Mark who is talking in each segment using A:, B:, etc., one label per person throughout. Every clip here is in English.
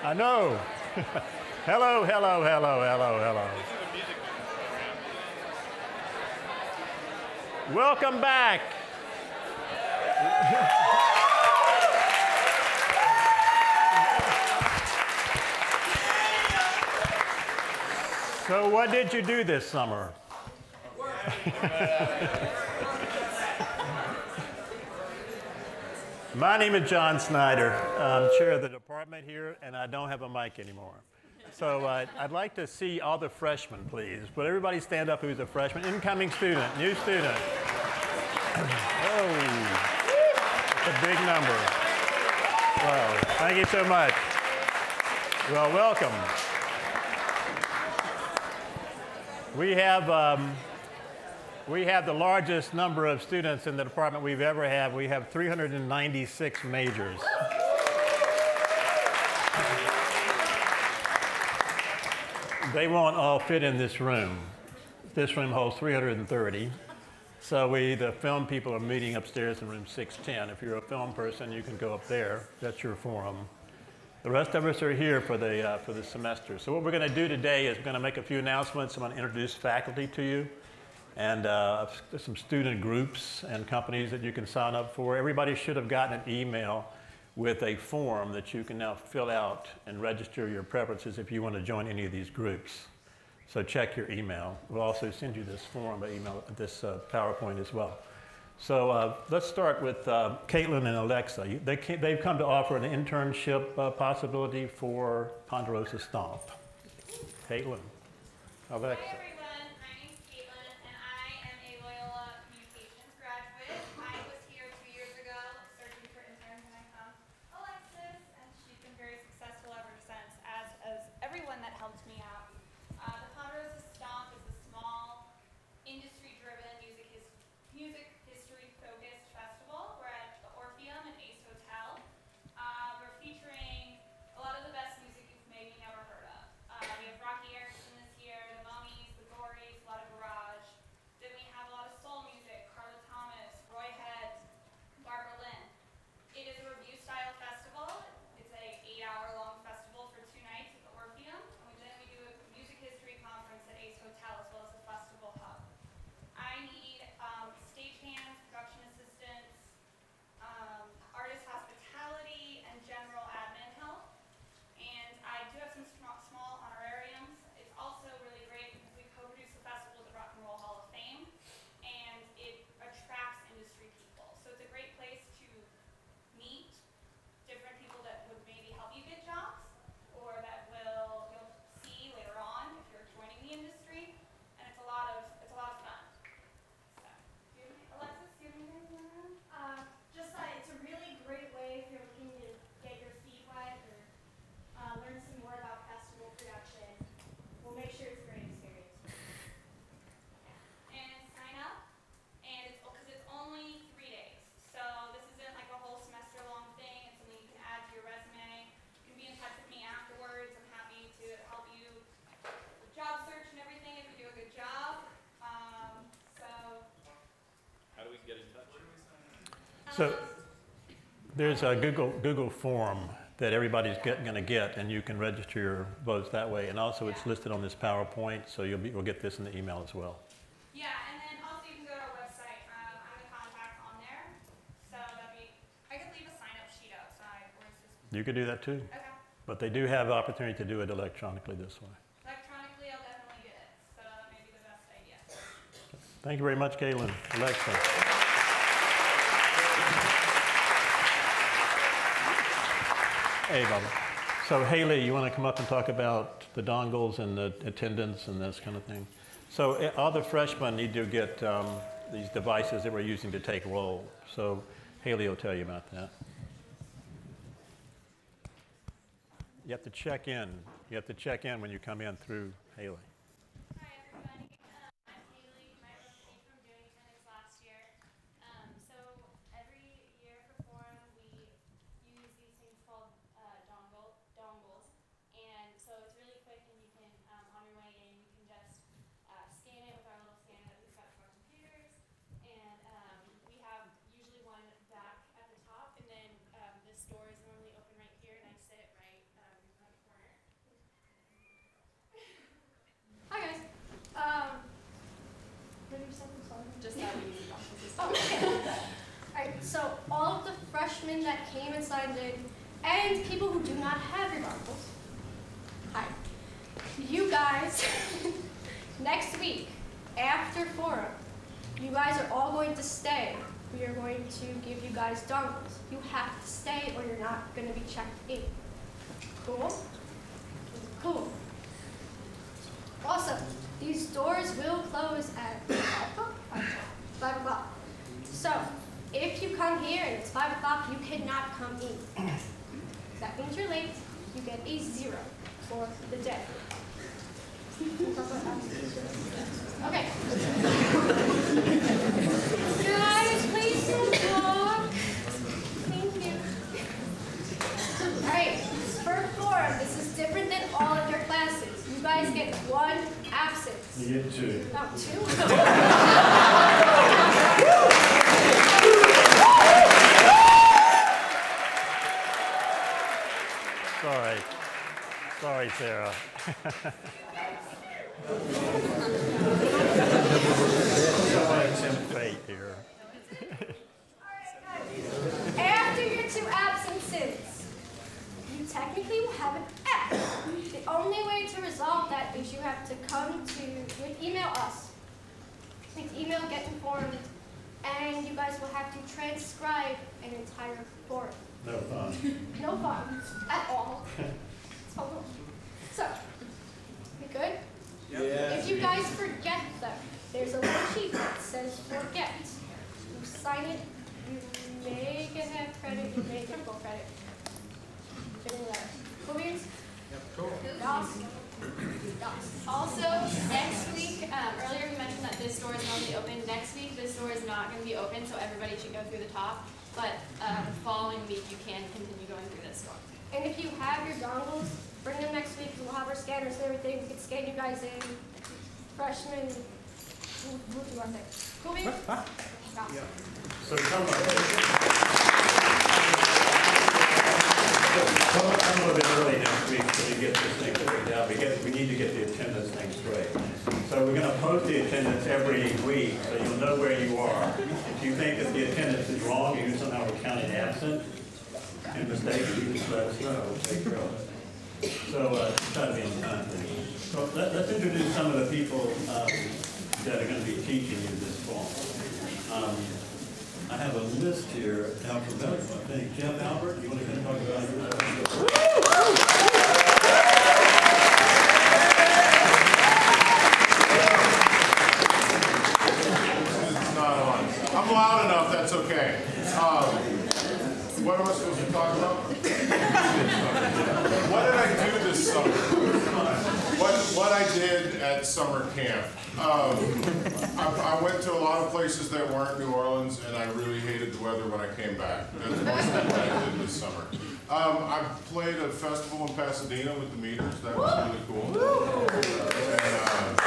A: I know. Hello, hello, hello, hello, hello. Welcome back. So what did you do this summer? My name is John Snyder. I'm chair of the department here, and I don't have a mic anymore. So I'd like to see all the freshmen, please. Would everybody stand up who's a freshman? Incoming student, new student. Oh, that's a big number. Wow, thank you so much. Well, welcome. We have the largest number of students in the department we've ever had. We have 396 majors. They won't all fit in this room. This room holds 330. So the film people are meeting upstairs in room 610. If you're a film person, you can go up there. That's your forum. The rest of us are here for the semester. So what we're going to do today is we're going to make a few announcements. I'm going to introduce faculty to you. And there's some student groups and companies that you can sign up for. Everybody should have gotten an email with a form that you can now fill out and register your preferences if you want to join any of these groups. So check your email. We'll also send you this form by email, this PowerPoint as well. So let's start with Caitlin and Alexa. They've come to offer an internship possibility for Ponderosa Stomp. Caitlin, Alexa. So there's a Google form that everybody's going to get, and you can register your votes that way. And also, it's listed on this PowerPoint, so we'll get this in the email as well.
B: Yeah, and then also you can go to our website. I'm the contact on there, so I could leave a sign-up sheet outside, or is this?
A: You could do that too.
B: Okay.
A: But they do have the opportunity to do it electronically this way.
B: Electronically, I'll definitely get it. So that may be the best idea.
A: Thank you very much, Caitlin. Alexa. Hey, Bubba. So Haley, you want to come up and talk about the dongles and the attendance and this kind of thing? So all the freshmen need to get these devices that we're using to take roll. So Haley will tell you about that. You have to check in. You have to check in when you come in through Haley.
C: Hi, everybody. I'm Haley. You might remember me from doing attendance last year. So every year for forum, we use these things called dongles. And so it's really quick, and you can, on your way in, you can just scan it with our little scanner that we've got for our computers. And we have usually one back at the top, and then this door is normally open right here, and I sit right
D: signed in, and people who do not have your dongles. Hi. You guys, next week, after forum, you guys are all going to stay. We are going to give you guys dongles. You have to stay or you're not going to be checked in. Cool? Cool. Also, these doors will close at 5 o'clock. So, if you come here and it's 5 o'clock, you cannot come in. That means you're late. You get a 0 for the day. Okay. Guys, please don't talk. Thank you. All right, for forum, this is different than all of your classes. You guys get 1 absence.
A: You get 2.
D: Oh, 2?
A: Sorry. Sorry, Sarah. Fate here.
D: After your 2 absences, you technically will have an F. The only way to resolve that is you have to come to, you have to email us. You have to email Get Informed, and you guys will have to transcribe an entire forum.
A: No fun.
D: No fun at all. So, we good?
E: Yeah.
D: If you guys forget them, there's a little sheet that says forget. You sign it, you may get half credit, you may get full credit. Getting there. Cool beans?
E: Yep, cool.
D: Yes. Yes.
C: Also, next week, earlier we mentioned that this door is normally open. Next week, this door is not going to be open, so everybody should go through the top. But the following week, you can continue going through this door.
D: And if you have your dongles, bring them next week. We'll have our scanners and everything. We can scan you guys in. Freshmen, we'll do our thing. Cool beans?
E: Yeah.
A: So come a little bit early next week so we get this thing straightened out. We need to get the attendance thing straight. So we're going to post the attendance every week so you'll know where you are. If you think that the attendance is wrong, you somehow were counted absent and mistaken, you just let us know. We'll take care of it. So try to be on time. So let's introduce some of the people that are going to be teaching you this fall. I have a list here, alphabetical, I think. Jeff Albert, you want to talk about yours?
F: It's not on. I'm loud enough, that's okay. What am I supposed to talk about? What did I do this summer? What I did at summer camp. I went to a lot of places that weren't New Orleans, and I really hated the weather when I came back. That's mostly what I did this summer. I played a festival in Pasadena with the Meters. That was really cool. And,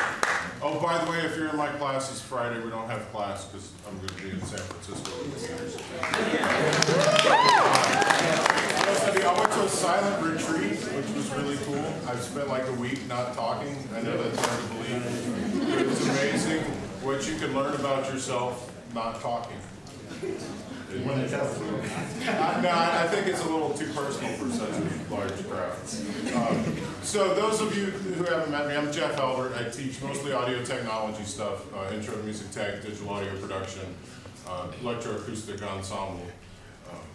F: oh, by the way, if you're in my classes Friday, we don't have class because I'm going to be in San Francisco with the Meters. I went to a silent retreat, which was really cool. I've spent like a week not talking. I know that's hard to believe. But it's amazing what you can learn about yourself not talking. No, I think it's a little too personal for such a large crowd. So those of you who haven't met me, I'm Jeff Albert. I teach mostly audio technology stuff, intro to music tech, digital audio production, electroacoustic ensemble.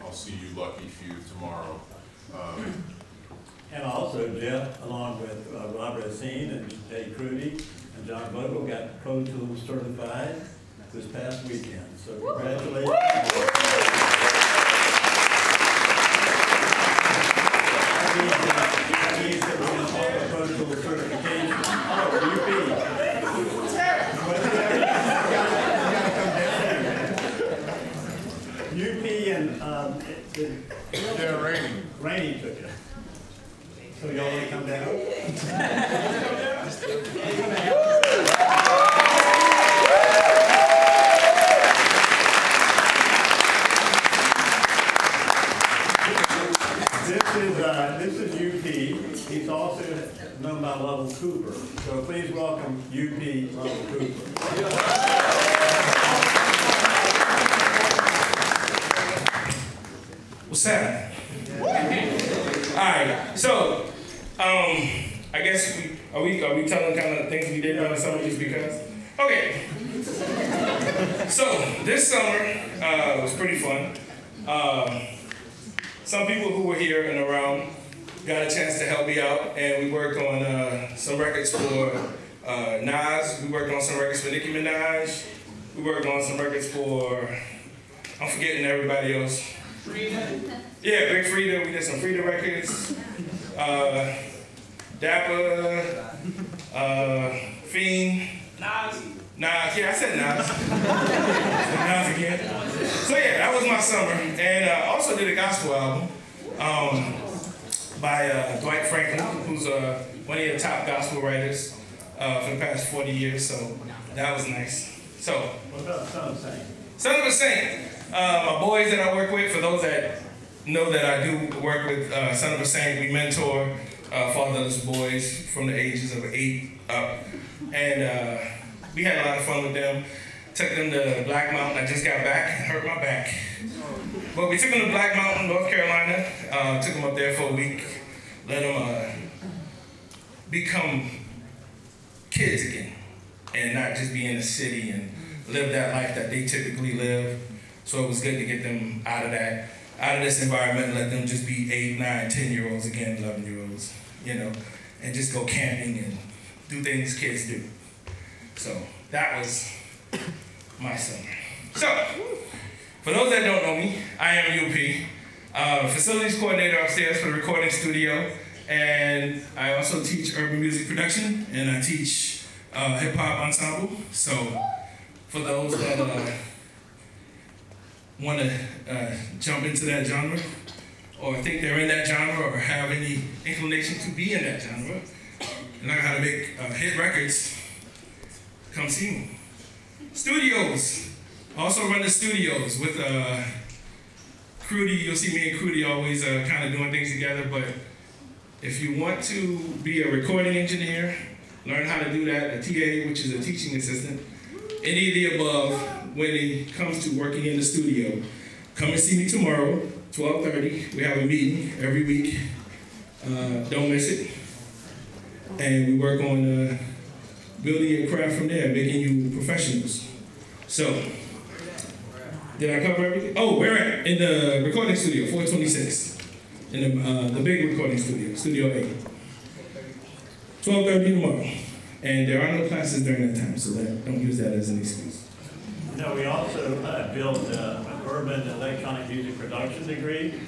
F: I'll see you lucky few tomorrow.
A: And also, Jeff, along with Robert Essene and Eddie Crudy and John Vogel, got Pro Tools certified this past weekend. So congratulations. That means that we're going to have a Pro Tools certification. Oh, UP. UP and
F: Yeah,
A: Rainey took it. So y'all want to come down? This is UP. He's also known by Lovell Cooper. So please welcome UP Lovell Cooper.
G: Well, Sam,
E: right, so I guess are we telling kind of things we did during the summer just because? Okay. So this summer was pretty fun. Some people who were here and around got a chance to help me out, and we worked on some records for Nas. We worked on some records for Nicki Minaj. We worked on some records for, I'm forgetting everybody else. Frida? Yeah, Big Frida. We did some Frida records. Dapper, Fiend. Nas. Yeah, I said Nas. Nas again. So yeah, that was my summer. And I also did a gospel album by Dwight Franklin, who's one of the top gospel writers for the past 40 years, so that was nice. So,
A: What about Son of a Saint?
E: Son of a Saint, my boys that I work with, for those that know that I do work with Son of a Saint, we mentor fatherless boys from the ages of 8 up. And we had a lot of fun with them. Took them to Black Mountain. I just got back and hurt my back. But we took them to Black Mountain, North Carolina. Took them up there for a week. Let them become kids again. And not just be in the city and live that life that they typically live. So it was good to get them out of that, out of this environment, and let them just be 8, 9, 10-year-olds again, 11-year-olds, you know, and just go camping and do things kids do. So that was my summer. So, for those that don't know me, I am UP, facilities coordinator upstairs for the recording studio, and I also teach urban music production, and I teach hip-hop ensemble. So, for those that want to jump into that genre, or think they're in that genre, or have any inclination to be in that genre, and learn how to make hit records, come see me. Studios. Also run the studios with Crudy. You'll see me and Crudy always kind of doing things together, but if you want to be a recording engineer, learn how to do that, a TA, which is a teaching assistant, any of the above, when it comes to working in the studio, come and see me tomorrow, 12:30. We have a meeting every week. Don't miss it. And we work on building your craft from there, making you professionals. So, did I cover everything? Oh, we're in the recording studio, 426, in the big recording studio, Studio 8. 12:30 tomorrow. And there are no classes during that time, so don't use that as an excuse.
A: No, we also built an urban electronic music production degree.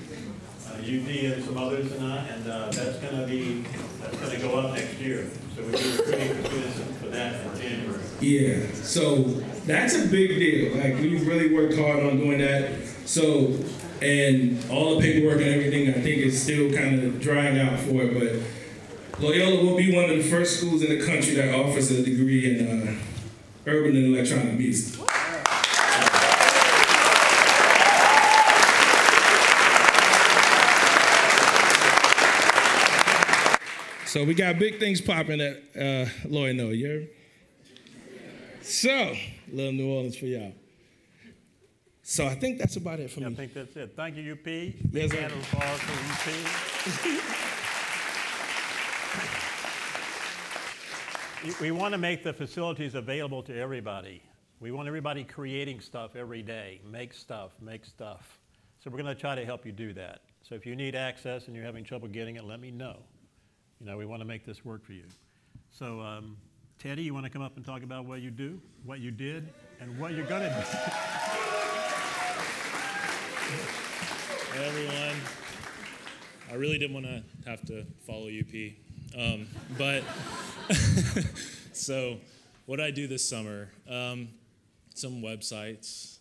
A: UP and some others and that's going to go up next year. So we're recruiting for students for that in January.
E: Yeah, so that's a big deal. Like, we really worked hard on doing that. So, and all the paperwork and everything, I think is still kind of drying out for it, but Loyola will be one of the first schools in the country that offers a degree in urban and electronic music. So we got big things popping at Loyola, you heard? So, a little New Orleans for y'all. So I think that's about it for me.
A: I think that's it. Thank you, UP.
E: Yes, sir.
A: Round of applause for UP. We want to make the facilities available to everybody. We want everybody creating stuff every day. Make stuff, make stuff. So we're going to try to help you do that. So if you need access and you're having trouble getting it, let me know. You know, we want to make this work for you. So, Teddy, you want to come up and talk about what you do, what you did, and what you're going to do?
G: Hey everyone. I really didn't want to have to follow UP. But, so what I do this summer, some websites.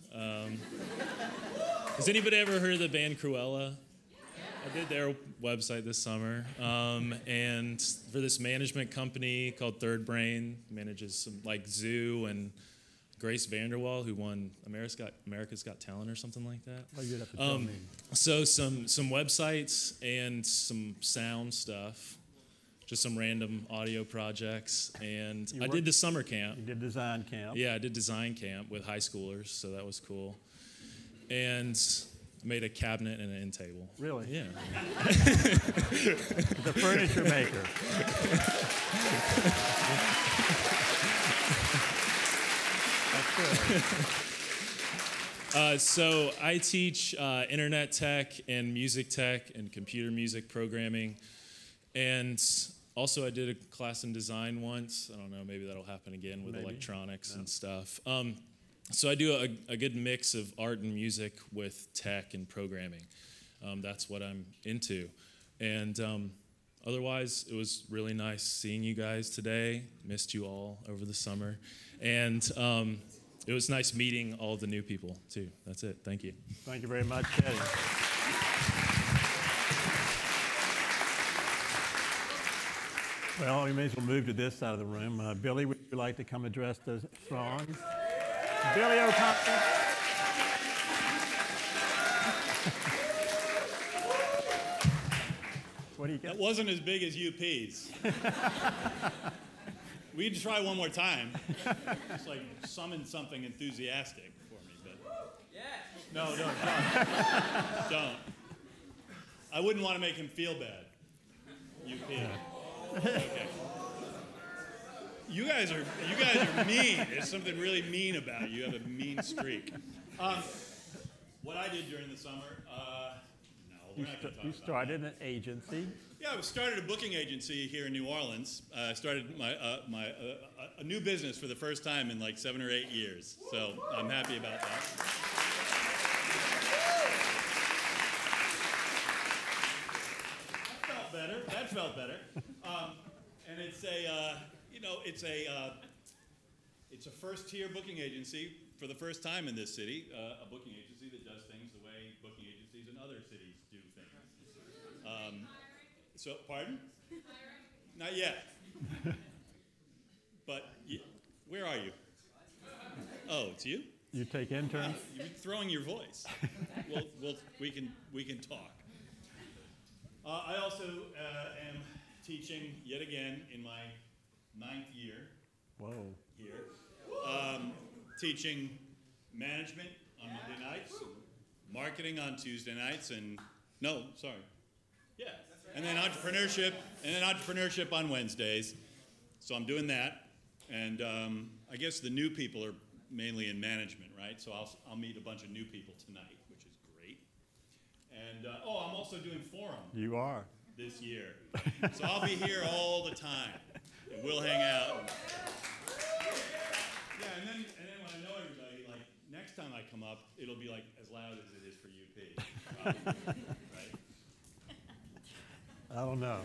G: Has anybody ever heard of the band Cruella? I did their website this summer, and for this management company called Third Brain, manages some like Zoo and Grace Vanderwall, who won America's Got Talent or something like that.
A: Oh, you'd have to tell me.
G: So some websites and some sound stuff, just some random audio projects, and I did the summer camp.
A: You did design camp.
G: Yeah, I did design camp with high schoolers, so that was cool. And made a cabinet and an end table.
A: Really?
G: Yeah.
A: The furniture maker. That's good.
G: So I teach internet tech and music tech and computer music programming. And also I did a class in design once. I don't know, maybe that'll happen again with electronics and stuff. So I do a good mix of art and music with tech and programming. That's what I'm into. And otherwise, it was really nice seeing you guys today. Missed you all over the summer. And it was nice meeting all of the new people, too. That's it. Thank you.
A: Thank you very much, Eddie. Well, we may as well move to this side of the room. Billy, would you like to come address the throng? Billy O'Connor. What do you got?
H: That wasn't as big as UP's. We need to try one more time. Just like summon something enthusiastic for me, but no, don't. I wouldn't want to make him feel bad. UP. Okay. You guys are mean. There's something really mean about you. You have a mean streak. What I did during the summer, no, we're not going to talk
A: You
H: about
A: started an agency.
H: Yeah, I started a booking agency here in New Orleans. I started a new business for the first time in like 7 or 8 years. So I'm happy about that. That felt better. And it's a first-tier booking agency for the first time in this city. A booking agency that does things the way booking agencies in other cities do things. So, pardon? Not yet. But where are you? Oh, it's you?
A: You take interns?
H: You're throwing your voice. We can talk. I also am teaching yet again in my 9th year.
A: Whoa.
H: Here. Teaching management on Monday nights, marketing on Tuesday nights, and then entrepreneurship on Wednesdays. So I'm doing that, and I guess the new people are mainly in management, right? So I'll meet a bunch of new people tonight, which is great. And I'm also doing Forum.
A: You are.
H: This year. So I'll be here all the time, and we'll hang out. Yeah, and then when I know everybody, like next time I come up, it'll be like as loud as it is for UP, right?
A: I don't know.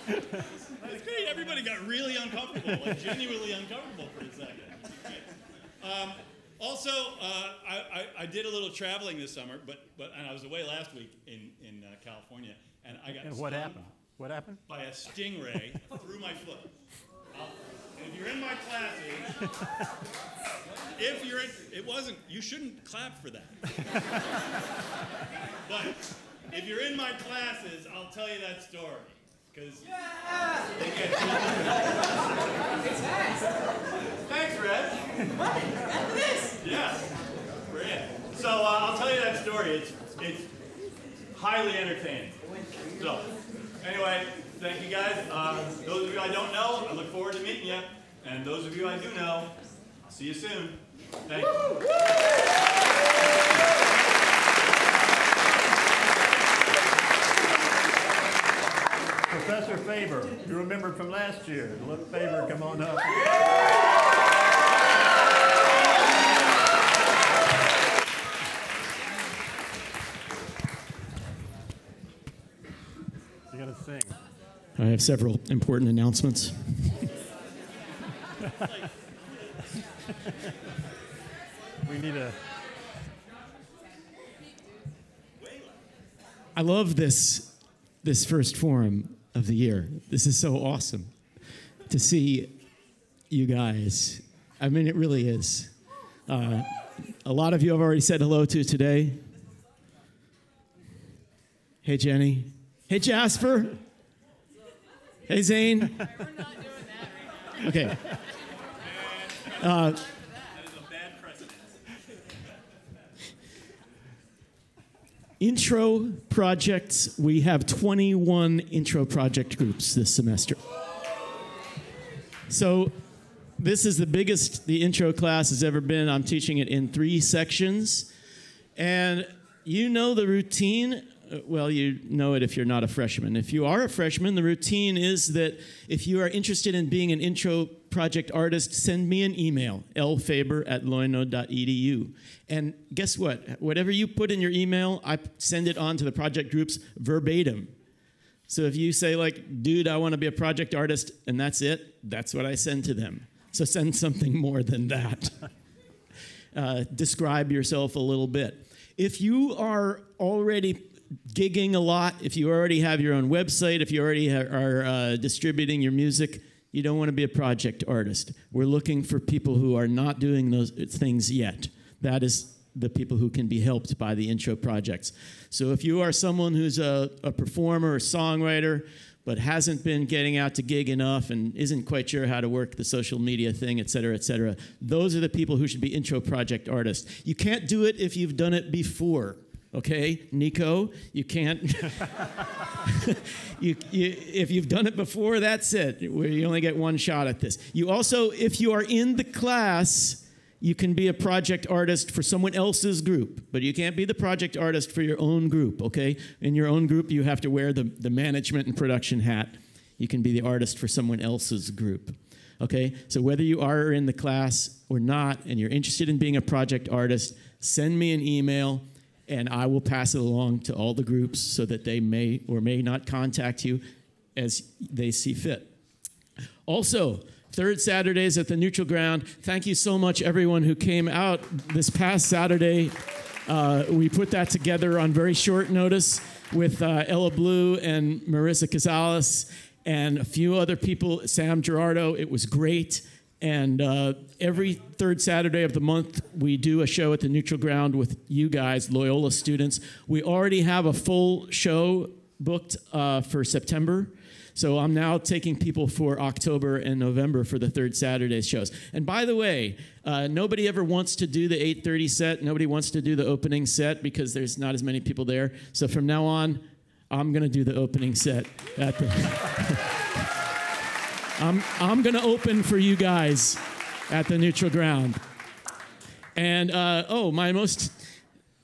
H: That's great. Everybody got really uncomfortable, like genuinely uncomfortable for a second. Right? Also, I did a little traveling this summer, and I was away last week in California, and I got
A: And
H: stung
A: what happened? What happened?
H: by a stingray through my foot. And if you're in my classes, you shouldn't clap for that. But if you're in my classes, I'll tell you that story. Because Thanks, Red. What? After this? Yeah. Brilliant. So I'll tell you that story. It's highly entertaining. So anyway, thank you guys. Those of you I don't know, I look forward to meeting you. And those of you I do know, I'll see you soon. Thanks.
A: Professor Faber, you remember from last year. Look, Faber, come on up. You're going to sing.
I: I have several important announcements.
A: We need a...
I: I love this first forum of the year. This is so awesome to see you guys. I mean, it really is. A lot of you I've already said hello to today. Hey, Jenny. Hey, Jasper. Hey, Zane.
C: We're not doing that right now.
I: Okay.
H: That is a bad precedent.
I: Intro projects, we have 21 intro project groups this semester. So this is the biggest the intro class has ever been. I'm teaching it in 3 sections. And you know the routine. Well, you know it if you're not a freshman. If you are a freshman, the routine is that if you are interested in being an intro project artist, send me an email, lfaber@loyola.edu. And guess what? Whatever you put in your email, I send it on to the project groups verbatim. So if you say, like, dude, I want to be a project artist, and that's it, that's what I send to them. So send something more than that. Describe yourself a little bit. If you are already gigging a lot, if you already have your own website, if you already are distributing your music, you don't want to be a project artist. We're looking for people who are not doing those things yet. That is the people who can be helped by the intro projects. So if you are someone who's a performer or songwriter, but hasn't been getting out to gig enough and isn't quite sure how to work the social media thing, et cetera, those are the people who should be intro project artists. You can't do it if you've done it before. Okay, Nico, you can't. If you've done it before, that's it. You only get one shot at this. You also, if you are in the class, you can be a project artist for someone else's group, but you can't be the project artist for your own group, okay? In your own group, you have to wear the management and production hat. You can be the artist for someone else's group, okay? So whether you are in the class or not, and you're interested in being a project artist, send me an email, and I will pass it along to all the groups so that they may or may not contact you as they see fit. Also, third Saturdays at the Neutral Ground. Thank you so much, everyone who came out this past Saturday. We put that together on very short notice with Ella Blue and Marissa Casales and a few other people, Sam Gerardo. It was great. And every third Saturday of the month, we do a show at the Neutral Ground with you guys, Loyola students. We already have a full show booked for September. So I'm now taking people for October and November for the third Saturday shows. And by the way, nobody ever wants to do the 8:30 set. Nobody wants to do the opening set because there's not as many people there. So from now on, I'm going to do the opening set at the... I'm going to open for you guys at the Neutral Ground. And,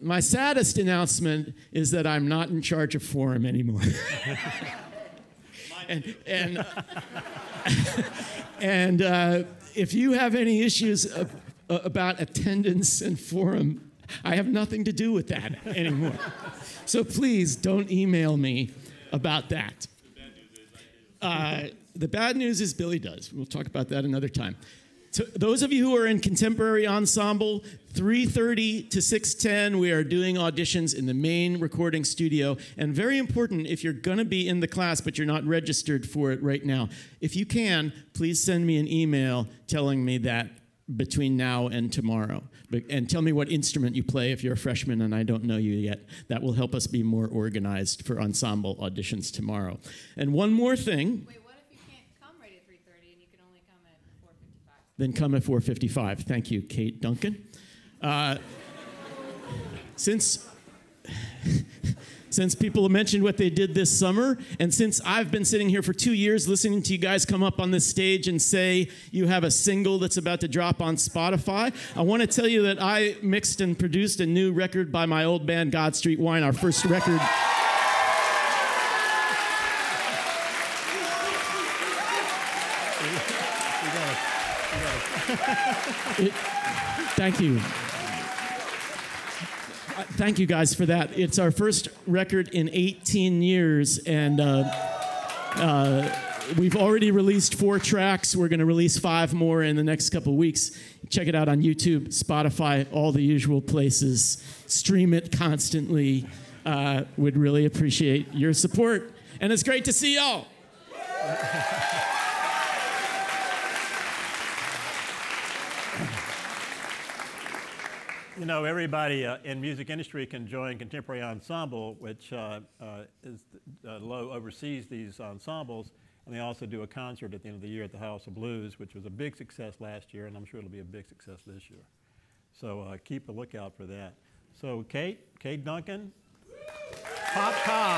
I: my saddest announcement is that I'm not in charge of Forum anymore. and if you have any issues about attendance and Forum, I have nothing to do with that anymore. So please don't email me about that. The bad news is Billy does. We'll talk about that another time. To those of you who are in contemporary ensemble, 3:30 to 6:10, we are doing auditions in the main recording studio. And very important, if you're going to be in the class but you're not registered for it right now, if you can, please send me an email telling me that between now and tomorrow. And tell me what instrument you play if you're a freshman and I don't know you yet. That will help us be more organized for ensemble auditions tomorrow. And one more thing.
J: Wait, what if you can't come right at 3:30 and you can only come at 4:55?
I: Then come at 4:55. Thank you, Kate Duncan. Since people have mentioned what they did this summer, and since I've been sitting here for 2 years listening to you guys come up on this stage and say you have a single that's about to drop on Spotify, I want to tell you that I mixed and produced a new record by my old band God Street Wine, our first record. Thank you. Thank you guys for that. It's our first record in 18 years, and we've already released 4 tracks. We're going to release 5 more in the next couple weeks. Check it out on YouTube, Spotify, all the usual places. Stream it constantly. Would really appreciate your support, and it's great to see y'all.
A: You know, everybody in music industry can join Contemporary Ensemble, which Lowe oversees these ensembles, and they also do a concert at the end of the year at the House of Blues, which was a big success last year, and I'm sure it'll be a big success this year. So keep a lookout for that. So Kate Duncan, Popcom.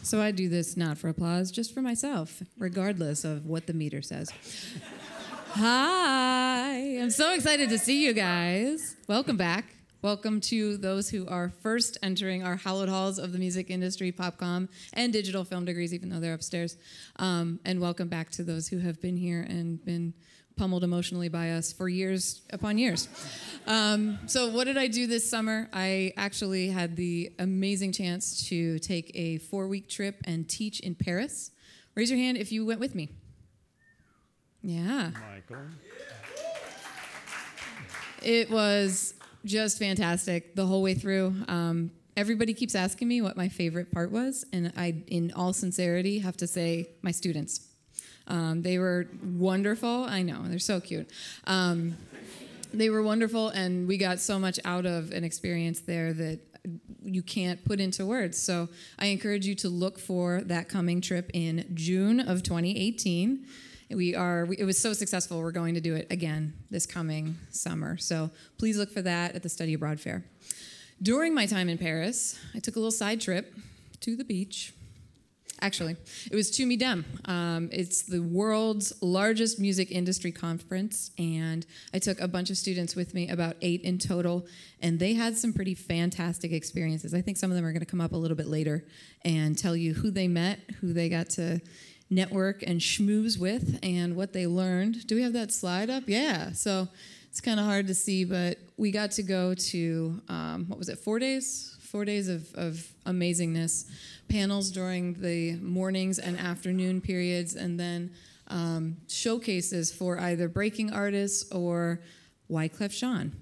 J: So I do this not for applause, just for myself, regardless of what the meter says. Hi, I'm so excited to see you guys. Welcome back. Welcome to those who are first entering our hallowed halls of the music industry, Popcom, and digital film degrees, even though they're upstairs. And welcome back to those who have been here and been pummeled emotionally by us for years upon years. So what did I do this summer? I actually had the amazing chance to take a 4-week trip and teach in Paris. Raise your hand if you went with me. Yeah.
A: Michael.
J: It was just fantastic the whole way through. Everybody keeps asking me what my favorite part was, and I, in all sincerity, have to say my students. They were wonderful. I know, they're so cute. They were wonderful, and we got so much out of an experience there that you can't put into words. So I encourage you to look for that coming trip in June of 2018. It was so successful, we're going to do it again this coming summer. So please look for that at the Study Abroad Fair. During my time in Paris, I took a little side trip to the beach. Actually, it was to MIDEM. It's the world's largest music industry conference, and I took a bunch of students with me, about 8 in total, and they had some pretty fantastic experiences. I think some of them are going to come up a little bit later and tell you who they met, who they got to network and schmooze with, and what they learned. Do we have that slide up? Yeah. So it's kind of hard to see, but we got to go to, 4 days? 4 days of amazingness. Panels during the mornings and afternoon periods, and then showcases for either breaking artists or Wyclef Jean,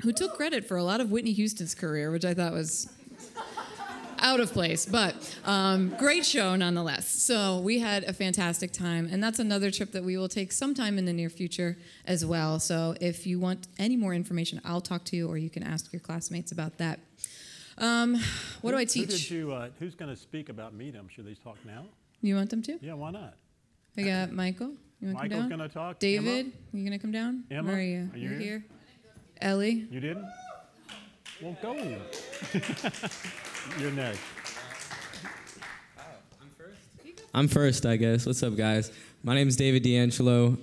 J: who took credit for a lot of Whitney Houston's career, which I thought was out of place, but great show nonetheless. So we had a fantastic time, and that's another trip that we will take sometime in the near future as well. So if you want any more information, I'll talk to you, or you can ask your classmates about that. What do I teach?
A: Who's going to speak about MIDEM? Should they talk now?
J: You want them to?
A: Yeah, why not?
J: We got Michael. You want to come down?
A: Michael's going to talk.
J: David, you going to come down?
A: Emma?
J: Where are you?
A: Are you
J: here? Ellie?
A: You didn't? Well, go. You're next.
K: I'm first, I guess. What's up, guys? My name is David D'Angelo.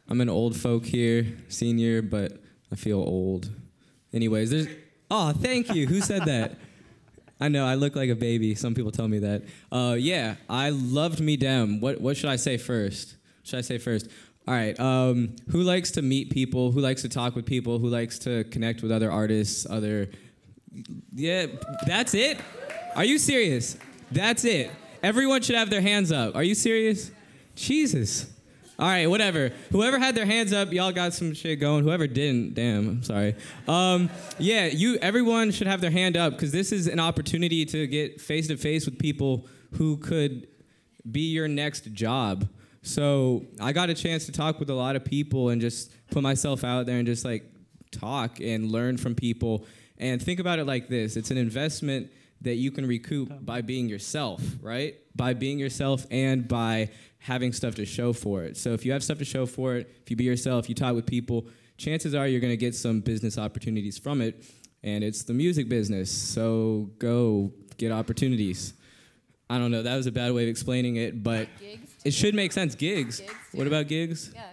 K: I'm an old folk here, senior, but I feel old. Anyways, there's... Oh, thank you. Who said that? I know, I look like a baby. Some people tell me that. Yeah, I loved MIDEM. What should I say first? All right, who likes to meet people? Who likes to talk with people? Who likes to connect with other artists? Yeah, that's it? Are you serious? That's it. Everyone should have their hands up. Are you serious? Jesus. All right, whatever. Whoever had their hands up, y'all got some shit going. Whoever didn't, damn, I'm sorry. Yeah, everyone should have their hand up, because this is an opportunity to get face-to-face with people who could be your next job. So I got a chance to talk with a lot of people and just put myself out there and just like talk and learn from people. And think about it like this. It's an investment that you can recoup by being yourself, right? By being yourself and by having stuff to show for it. So if you have stuff to show for it, if you be yourself, you talk with people, chances are you're going to get some business opportunities from it. And it's the music business, so go get opportunities. I don't know, that was a bad way of explaining it, but it should make sense. Gigs. What about gigs?
J: Yeah,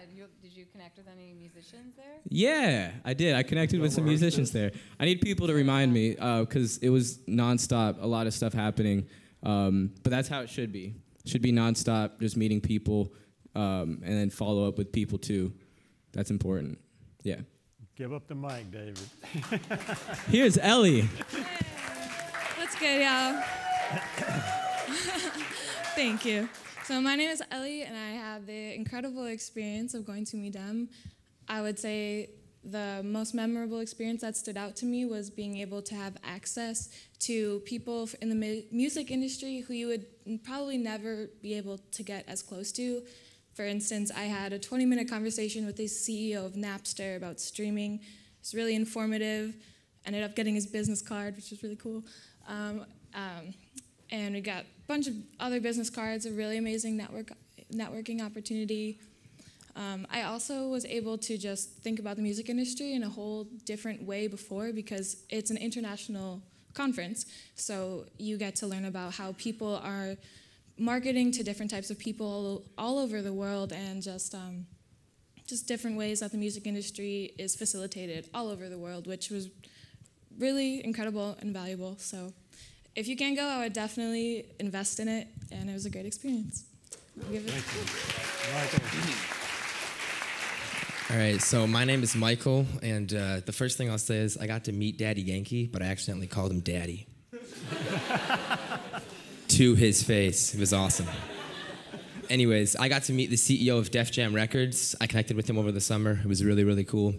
J: did you connect with any musicians there?
K: Yeah, I did. I connected with some musicians there. I need people to remind me, because it was nonstop, a lot of stuff happening. But that's how it should be. It should be nonstop, just meeting people, and then follow up with people too. That's important. Yeah.
A: Give up the mic, David.
K: Here's Ellie.
L: Hey, what's good, y'all? Thank you. So my name is Ellie, and I have the incredible experience of going to MIDEM. I would say the most memorable experience that stood out to me was being able to have access to people in the music industry who you would probably never be able to get as close to. For instance, I had a 20-minute conversation with the CEO of Napster about streaming. It's really informative. Ended up getting his business card, which was really cool. And we got a bunch of other business cards, a really amazing networking opportunity. I also was able to just think about the music industry in a whole different way before because it's an international conference. So you get to learn about how people are marketing to different types of people all over the world and just different ways that the music industry is facilitated all over the world, which was really incredible and valuable. So if you can go, I would definitely invest in it, and it was a great experience. I'll give it.
A: Michael.
M: All right, so my name is Michael, and the first thing I'll say is I got to meet Daddy Yankee, but I accidentally called him Daddy. To his face. It was awesome. Anyways, I got to meet the CEO of Def Jam Records. I connected with him over the summer. It was really, really cool.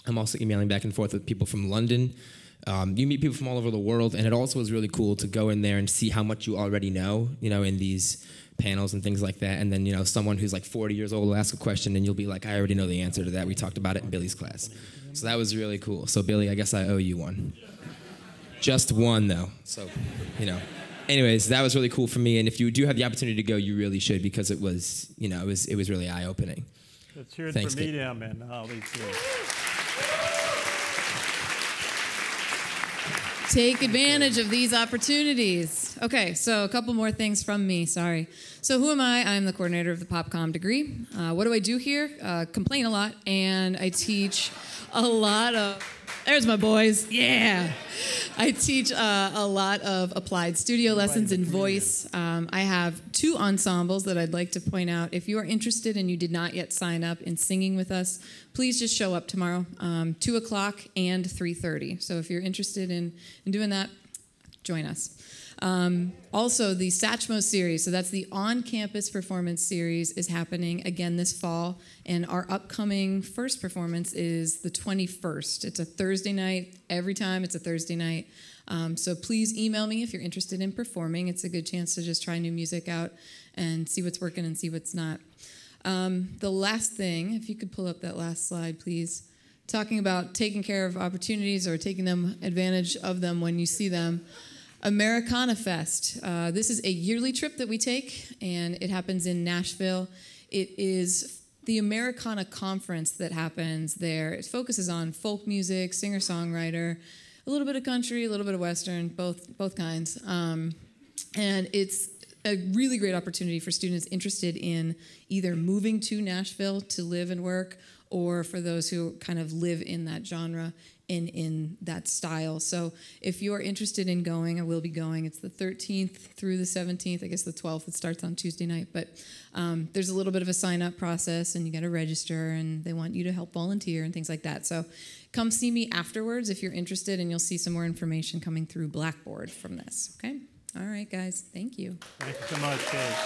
M: I'm also emailing back and forth with people from London. You meet people from all over the world, and it also was really cool to go in there and see how much you already know, in these panels and things like that. And then, someone who's like 40 years old will ask a question, and you'll be like, I already know the answer to that. We talked about it in Billy's class. So that was really cool. So, Billy, I guess I owe you one. Just one, though. So, Anyways, that was really cool for me. And if you do have the opportunity to go, you really should, because it was, it was really eye-opening.
A: Let's hear it
M: Thanks,
A: for Medium and Holly, too.
J: Take advantage of these opportunities. Okay, so a couple more things from me, sorry. So who am I? I'm the coordinator of the PopCom degree. What do I do here? Complain a lot, and I teach a lot of, there's my boys, yeah. I teach a lot of applied studio lessons in voice. I have 2 ensembles that I'd like to point out. If you are interested and you did not yet sign up in singing with us, please just show up tomorrow, 2 o'clock and 3:30. So if you're interested in doing that, join us. Also, the Satchmo series, so that's the on-campus performance series, is happening again this fall, and our upcoming first performance is the 21st. It's a Thursday night. Every time it's a Thursday night. So please email me if you're interested in performing. It's a good chance to just try new music out and see what's working and see what's not. The last thing, if you could pull up that last slide, please. Talking about taking care of opportunities or taking advantage of them when you see them. Americana Fest. This is a yearly trip that we take, and it happens in Nashville. It is the Americana conference that happens there. It focuses on folk music, singer-songwriter, a little bit of country, a little bit of Western, both kinds. And it's a really great opportunity for students interested in either moving to Nashville to live and work, or for those who kind of live in that genre, in that style. So if you're interested in going, I will be going. It's the 13th through the 17th. I guess the 12th, it starts on Tuesday night. But there's a little bit of a sign-up process, and you got to register, and they want you to help volunteer and things like that. So come see me afterwards if you're interested, and you'll see some more information coming through Blackboard from this, okay? All right, guys. Thank you.
A: Thank you so much, Kate.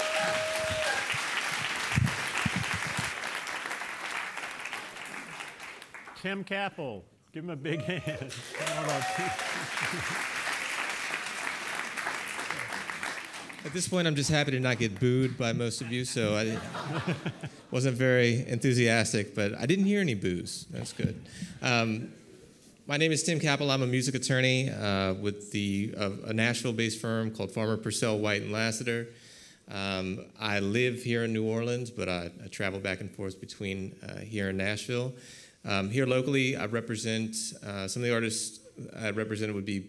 A: Tim Capel. Give him a big hand.
N: At this point, I'm just happy to not get booed by most of you, so I wasn't very enthusiastic, but I didn't hear any boos. That's good. My name is Tim Capel. I'm a music attorney with a Nashville-based firm called Farmer Purcell White and Lassiter. I live here in New Orleans, but I travel back and forth between here and Nashville. Here locally, I represent some of the artists I represented would be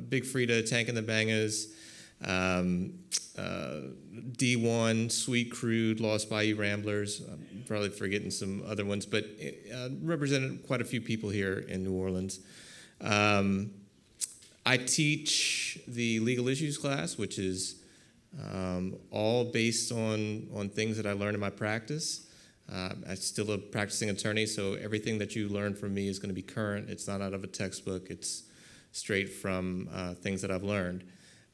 N: Big Frida, Tank and the Bangers, D1, Sweet Crude, Lost Bayou Ramblers. I'm probably forgetting some other ones, but represented quite a few people here in New Orleans. I teach the legal issues class, which is all based on things that I learned in my practice. I'm still a practicing attorney, so everything that you learn from me is going to be current. It's not out of a textbook. It's straight from things that I've learned.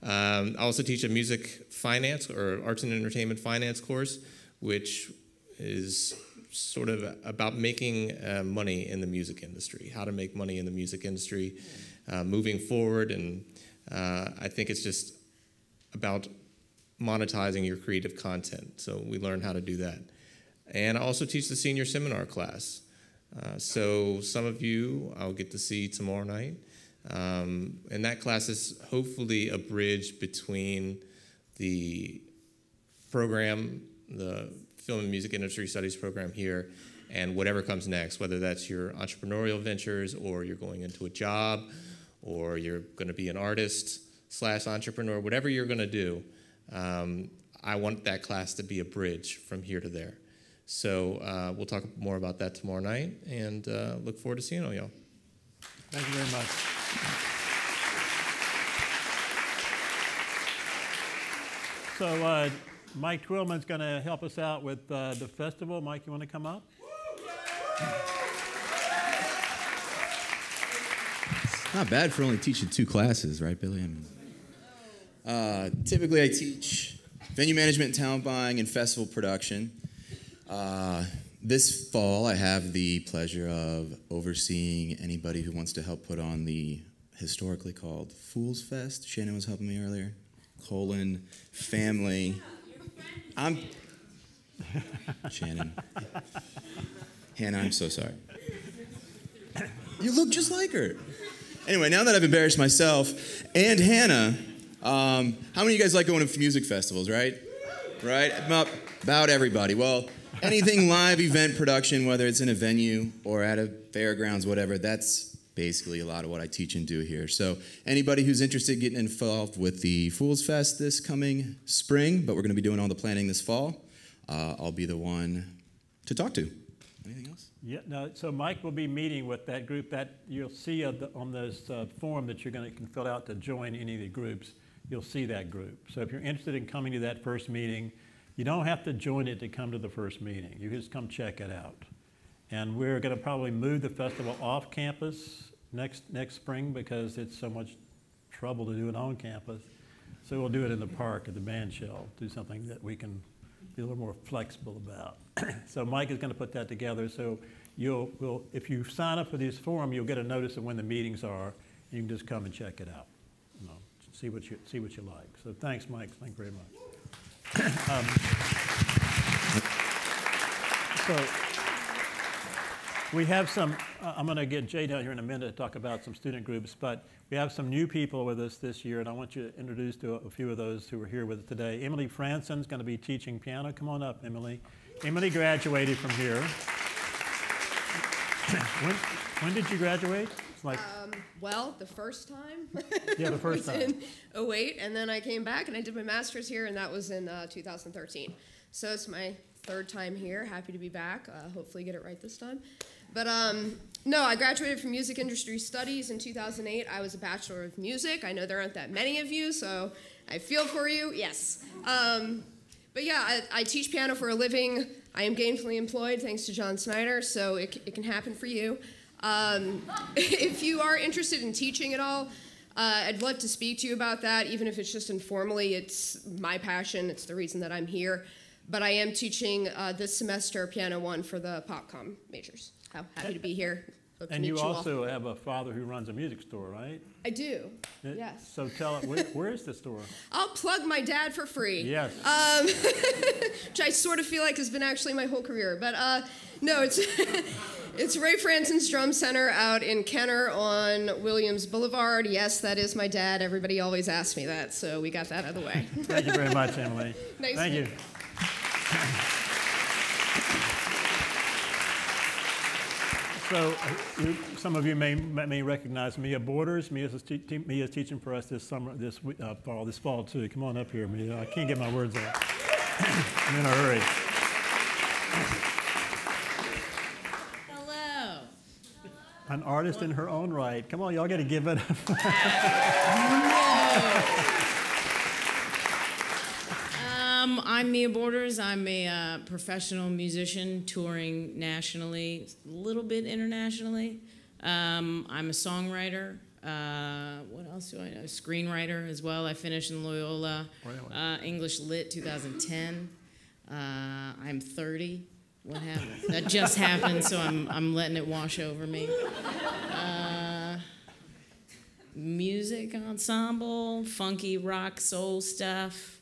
N: I also teach a music finance or arts and entertainment finance course, which is sort of about making money in the music industry, how to make money in the music industry moving forward. And I think it's just about monetizing your creative content. So we learn how to do that. And I also teach the senior seminar class. So some of you I'll get to see tomorrow night. And that class is hopefully a bridge between the program, the film and music industry studies program here, and whatever comes next, whether that's your entrepreneurial ventures or you're going into a job or you're going to be an artist / entrepreneur, whatever you're going to do, I want that class to be a bridge from here to there. So we'll talk more about that tomorrow night, and look forward to seeing all y'all.
A: Thank you very much. So Mike Twillman's going to help us out with the festival. Mike, you want to come up?
O: It's not bad for only teaching 2 classes, right, Billy? Typically I teach venue management, talent buying, and festival production. This fall I have the pleasure of overseeing anybody who wants to help put on the historically called Fools Fest. Shannon was helping me earlier. Colon, family. Shannon. Hannah, I'm so sorry. You look just like her. Anyway, now that I've embarrassed myself and Hannah, how many of you guys like going to music festivals, right? Right? About everybody. Well, anything live event production, whether it's in a venue or at a fairgrounds, whatever, that's basically a lot of what I teach and do here. So anybody who's interested in getting involved with the Fools Fest this coming spring, but we're going to be doing all the planning this fall, I'll be the one to talk to. Anything else?
A: Yeah, no, so Mike will be meeting with that group that you'll see on this form that you can fill out to join any of the groups. You'll see that group. So if you're interested in coming to that first meeting, you don't have to join it to come to the first meeting. You can just come check it out. And we're going to probably move the festival off campus next spring because it's so much trouble to do it on campus. So we'll do it in the park at the band shell, do something that we can be a little more flexible about. So Mike is going to put that together. So if you sign up for this forum, you'll get a notice of when the meetings are. You can just come and check it out. You know, see what you like. So thanks, Mike. Thank you very much. So we have some, I'm going to get Jay down here in a minute to talk about some student groups, but we have some new people with us this year, and I want you to introduce to a few of those who are here with us today. Emily Franson's going to be teaching piano. Come on up, Emily. Emily graduated from here. When did you graduate? It's like,
P: well, the first time.
A: Yeah, the first
P: was
A: time.
P: in 2008, and then I came back and I did my master's here, and that was in 2013. So it's my 3rd time here. Happy to be back. Hopefully get it right this time. But no, I graduated from Music Industry Studies in 2008. I was a Bachelor of Music. I know there aren't that many of you, so I feel for you. Yes. But yeah, I teach piano for a living. I am gainfully employed thanks to John Snyder, so it can happen for you. If you are interested in teaching at all, I'd love to speak to you about that, even if it's just informally. It's my passion. It's the reason that I'm here. But I am teaching this semester Piano 1 for the PopCom majors. How happy to be here. Hope to
A: and
P: meet
A: you
P: all.
A: also have a father who runs a music store, right?
P: I do, yes.
A: So tell it, where is the store?
P: I'll plug my dad for free.
A: Yes.
P: Which I sort of feel like has been actually my whole career. But no, it's it's Ray Franson's Drum Center out in Kenner on Williams Boulevard. Yes, that is my dad. Everybody always asks me that, so we got that out of the way.
A: Thank you very much, Emily.
P: Nice
A: Thank you. So some of you may recognize Mia Borders. Mia's teaching for us this summer, this fall too. Come on up here, Mia. I can't get my words out. I'm in a hurry.
Q: Hello.
A: An artist in her own right. Come on, y'all got to give it up.
Q: I'm Mia Borders. I'm a professional musician touring nationally, a little bit internationally. I'm a songwriter. What else do I know? Screenwriter as well. I finished in Loyola. English Lit 2010. I'm 30. What happened? That just happened, so I'm letting it wash over me. Music ensemble, funky rock soul stuff.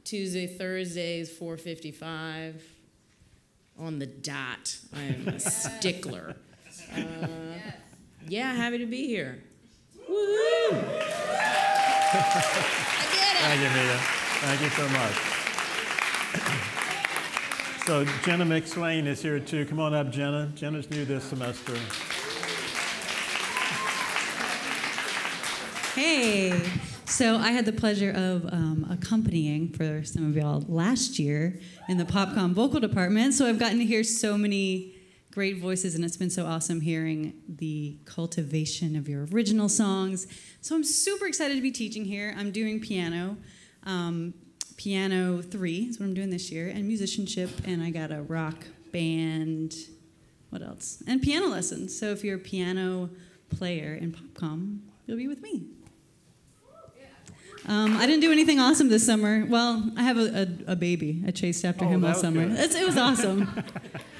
Q: Tuesday, Thursdays, 4:55 on the dot. I am a stickler. Yeah, happy to be here. Woo! I did it.
A: Thank you, Mia. Thank you so much. So Jenna McSwain is here too. Come on up, Jenna. Jenna's new this semester.
R: Hey, so I had the pleasure of accompanying for some of y'all last year in the PopCom vocal department. So I've gotten to hear so many great voices, and it's been so awesome hearing the cultivation of your original songs. So I'm super excited to be teaching here. I'm doing piano. Piano 3 is what I'm doing this year, and musicianship, and I got a rock band, what else? And piano lessons. So if you're a piano player in PopCom, you'll be with me. I didn't do anything awesome this summer. Well, I have a baby. I chased after him all summer. It was awesome.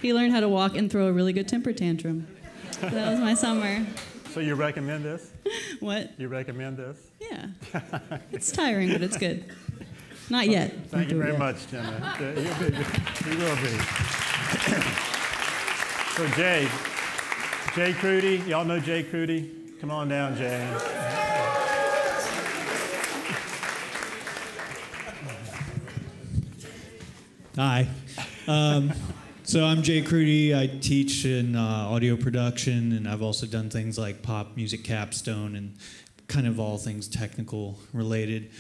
R: He learned how to walk and throw a really good temper tantrum. So that was my summer.
A: So you recommend this?
R: What?
A: You recommend this?
R: Yeah. It's tiring, but it's good. Not yet.
A: Thank you very much, Jenna. You will be. So Jay Crudy, y'all know Jay Crudy? Come on down, Jay.
S: Hi. So I'm Jay Crudy. I teach in audio production, and I've also done things like pop music capstone and kind of all things technical related.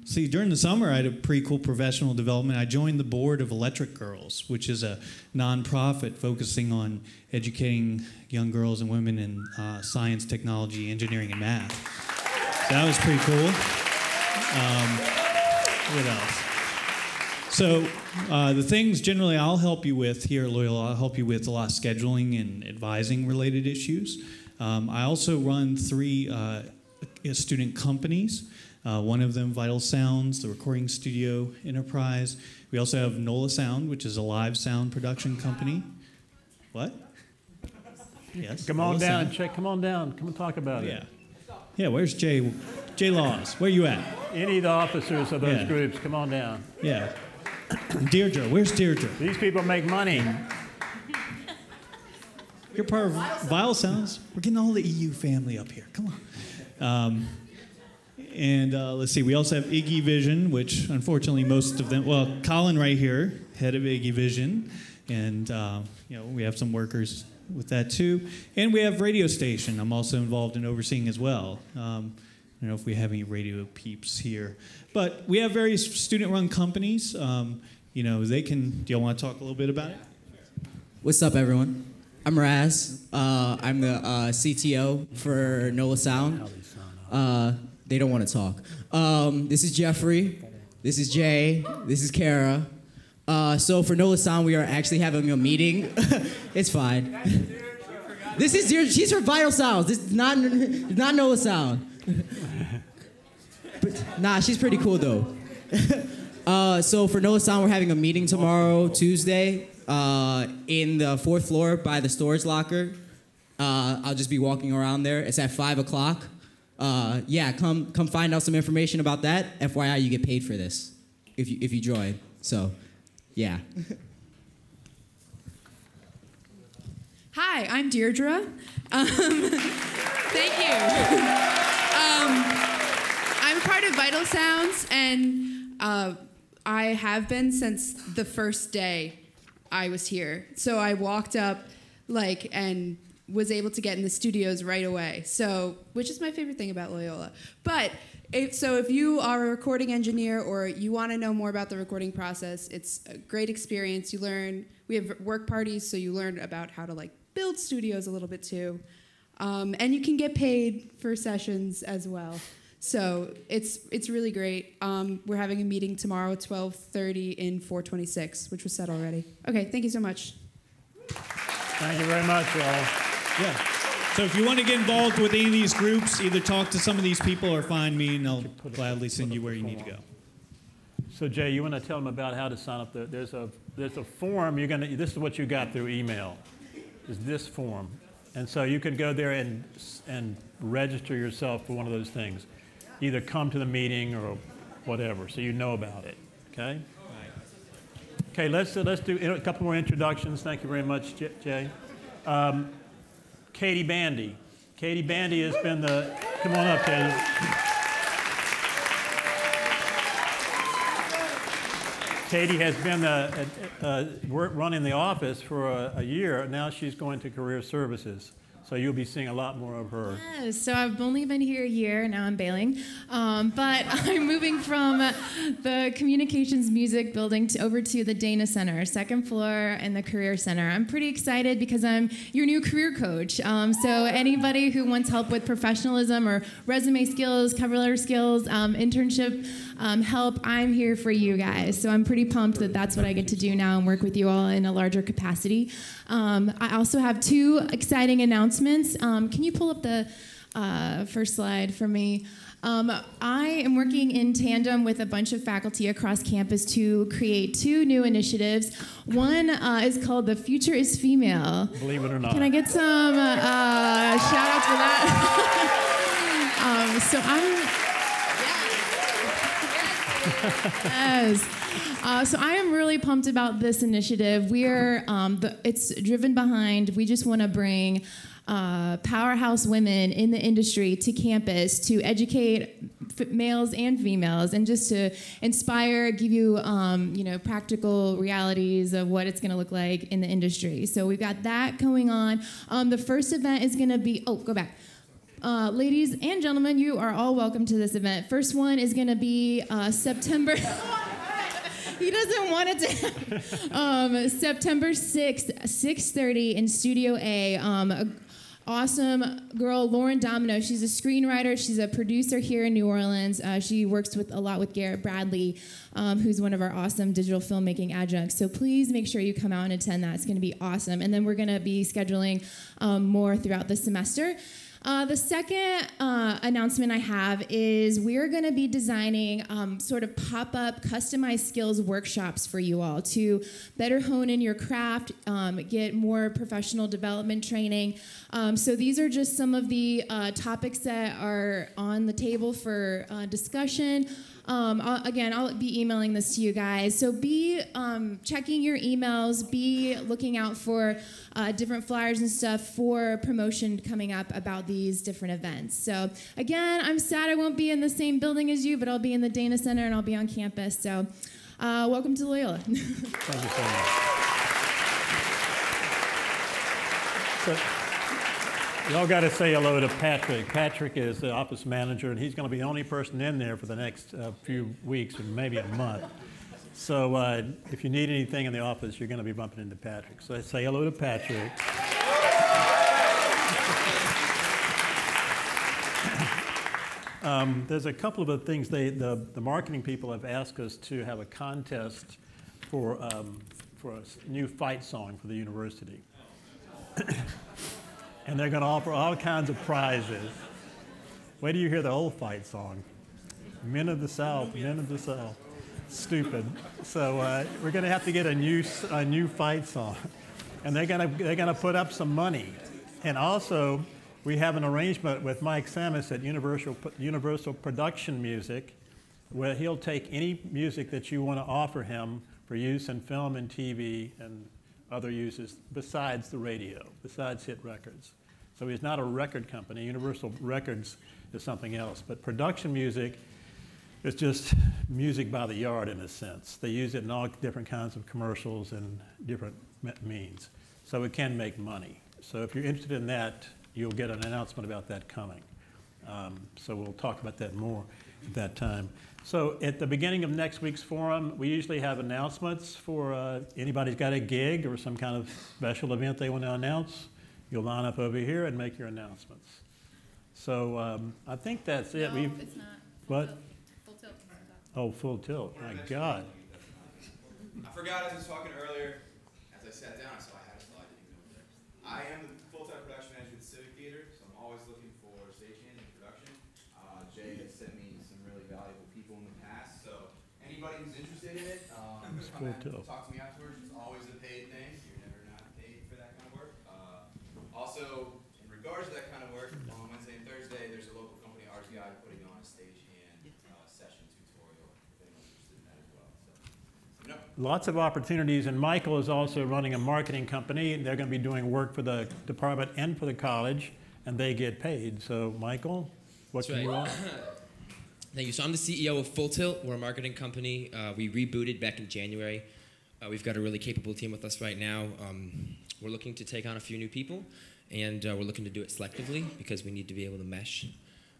S: See, during the summer, I had a pretty cool professional development. I joined the board of Electric Girls, which is a nonprofit focusing on educating young girls and women in science, technology, engineering, and math. So that was pretty cool. What else? So the things generally I'll help you with here at Loyola, I'll help you with a lot of scheduling and advising related issues. I also run 3 student companies. One of them, Vital Sounds, the recording studio enterprise. We also have NOLA Sound, which is a live sound production company. What? Yes.
A: Come on down and check. Come on down. Come and talk about it.
S: Yeah. Where's Jay? Jay Laws. Where you at?
A: Any of the officers of those groups, come on down.
S: Yeah. Deirdre. Where's Deirdre?
A: These people make money.
S: You're part of Vital Sounds. We're getting all the EU family up here. Come on. And let's see, we also have Iggyvision, which unfortunately most of them, well, Colin right here, head of Iggyvision, and we have some workers with that too. And we have radio station. I'm also involved in overseeing as well. I don't know if we have any radio peeps here, but we have various student-run companies. They can. Do y'all want to talk a little bit about it?
T: What's up, everyone? I'm Raz. I'm the CTO for NOLA Sound. They don't want to talk. This is Jeffrey. This is Jay. This is Kara. So for NOLA Sound, we are actually having a meeting. It's fine. This is Deirdre. She's for Vital Sounds. This is not NOLA Sound. Nah, she's pretty cool though. So for NOLA Sound, we're having a meeting tomorrow, Tuesday, in the 4th floor by the storage locker. I'll just be walking around there. It's at 5 o'clock. Come find out some information about that. FYI, you get paid for this if you join. So, yeah.
U: Hi, I'm Deirdre. Thank you. I'm part of Vital Sounds, and I have been since the first day I was here. So I walked up, and was able to get in the studios right away. So, which is my favorite thing about Loyola. But if you are a recording engineer or you want to know more about the recording process, it's a great experience. You learn. We have work parties, so you learn about how to build studios a little bit too, and you can get paid for sessions as well. So it's really great. We're having a meeting tomorrow at 12:30 in 426, which was said already. Okay, thank you so much.
A: Thank you very much, y'all.
S: Yeah. So if you want to get involved with any of these groups, either talk to some of these people or find me, and I'll gladly send you where you need to go.
A: So Jay, you want to tell them about how to sign up? There's a form. This is what you got through email. Is this form, and so you can go there and register yourself for one of those things. Either come to the meeting or whatever, so you know about it. Okay. Okay. Let's do a couple more introductions. Thank you very much, Jay. Katie Bandy. Katie Bandy has been come on up, Katie. Katie has been running the office for a year. Now she's going to career services. So you'll be seeing a lot more of her.
J: Yes, so I've only been here a year, now I'm bailing. But I'm moving from the Communications Music building over to the Dana Center, second floor in the Career Center. I'm pretty excited because I'm your new career coach. So anybody who wants help with professionalism or resume skills, cover letter skills, internship help, I'm here for you guys. So I'm pretty pumped that that's what I get to do now and work with you all in a larger capacity. I also have 2 exciting announcements. Can you pull up the first slide for me? I am working in tandem with a bunch of faculty across campus to create 2 new initiatives. One is called The Future is Female.
A: Believe it or not.
J: Can I get some shout out for that? So I am really pumped about this initiative. It's driven behind, we just want to bring powerhouse women in the industry to campus to educate males and females and just to inspire, give you, practical realities of what it's going to look like in the industry. So we've got that going on. The first event is going to be, go back. Ladies and gentlemen, you are all welcome to this event. First one is going to be September. He doesn't want it to happen. September 6th, 6:30 in Studio A. Awesome girl, Lauren Domino. She's a screenwriter. She's a producer here in New Orleans. She works a lot with Garrett Bradley, who's one of our awesome digital filmmaking adjuncts. So please make sure you come out and attend that. It's going to be awesome. And then we're going to be scheduling more throughout the semester. The second announcement I have is we're going to be designing sort of pop-up customized skills workshops for you all to better hone in your craft, get more professional development training. So these are just some of the topics that are on the table for discussion. I'll be emailing this to you guys. So be checking your emails, be looking out for different flyers and stuff for promotion coming up about these different events. So again, I'm sad I won't be in the same building as you, but I'll be in the Dana Center and I'll be on campus. So welcome to Loyola.
A: Thank you so much. Y'all got to say hello to Patrick. Patrick is the office manager, and he's going to be the only person in there for the next few weeks or maybe a month. So if you need anything in the office, you're going to be bumping into Patrick. So say hello to Patrick. There's a couple of things. The marketing people have asked us to have a contest for a new fight song for the university. And they're going to offer all kinds of prizes. Wait till you hear the old fight song. Men of the South, men of the South. Stupid. So we're going to have to get a new fight song. And they're going to put up some money. And also, we have an arrangement with Mike Samus at Universal Production Music, where he'll take any music that you want to offer him for use in film and TV and other uses besides the radio, besides hit records. So he's not a record company. Universal Records is something else. But production music is just music by the yard in a sense. They use it in all different kinds of commercials and different means. So it can make money. So if you're interested in that, you'll get an announcement about that coming. So we'll talk about that more at that time. So at the beginning of next week's forum, we usually have announcements for anybody's got a gig or some kind of special event they want to announce. You'll line up over here and make your announcements. So I think that's it.
J: No, it's not.
A: What?
J: Full tilt.
A: Oh, full tilt. My God.
O: I forgot as I was talking earlier, as I sat down, I saw I had a slide that you go there. I am the full-time production manager at the Civic Theater, so I'm always looking for stagehands and production. Jay has sent me some really valuable people in the past, so anybody who's interested in it, come back and talk to me afterwards. It's always a paid thing. You're never not paid for that kind of work. Also, in regards to that kind of work, on Wednesday and Thursday, there's a local company, RTI, putting on a stagehand session tutorial, if anyone's interested in that as well. So,
A: Lots of opportunities, and Michael is also running a marketing company. They're going to be doing work for the department and for the college, and they get paid. So, Michael, what can you offer?
M: Thank you. So I'm the CEO of Full Tilt. We're a marketing company. We rebooted back in January. We've got a really capable team with us right now. We're looking to take on a few new people, and we're looking to do it selectively because we need to be able to mesh.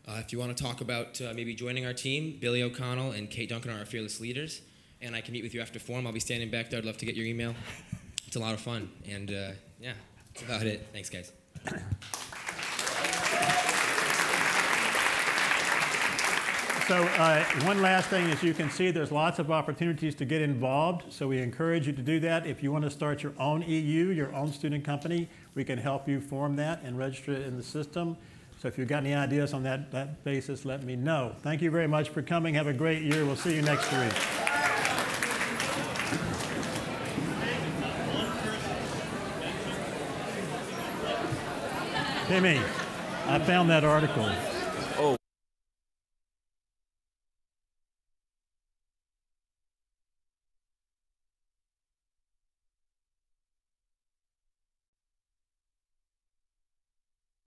M: If you want to talk about maybe joining our team, Billy O'Connell and Kate Duncan are our fearless leaders, and I can meet with you after Forum. I'll be standing back there. I'd love to get your email. It's a lot of fun, and yeah, that's about it. Thanks, guys.
A: So one last thing, as you can see, there's lots of opportunities to get involved, so we encourage you to do that. If you want to start your own EU, your own student company, we can help you form that and register it in the system. So if you've got any ideas on that basis, let me know. Thank you very much for coming. Have a great year. We'll see you next week. Timmy, I found that article.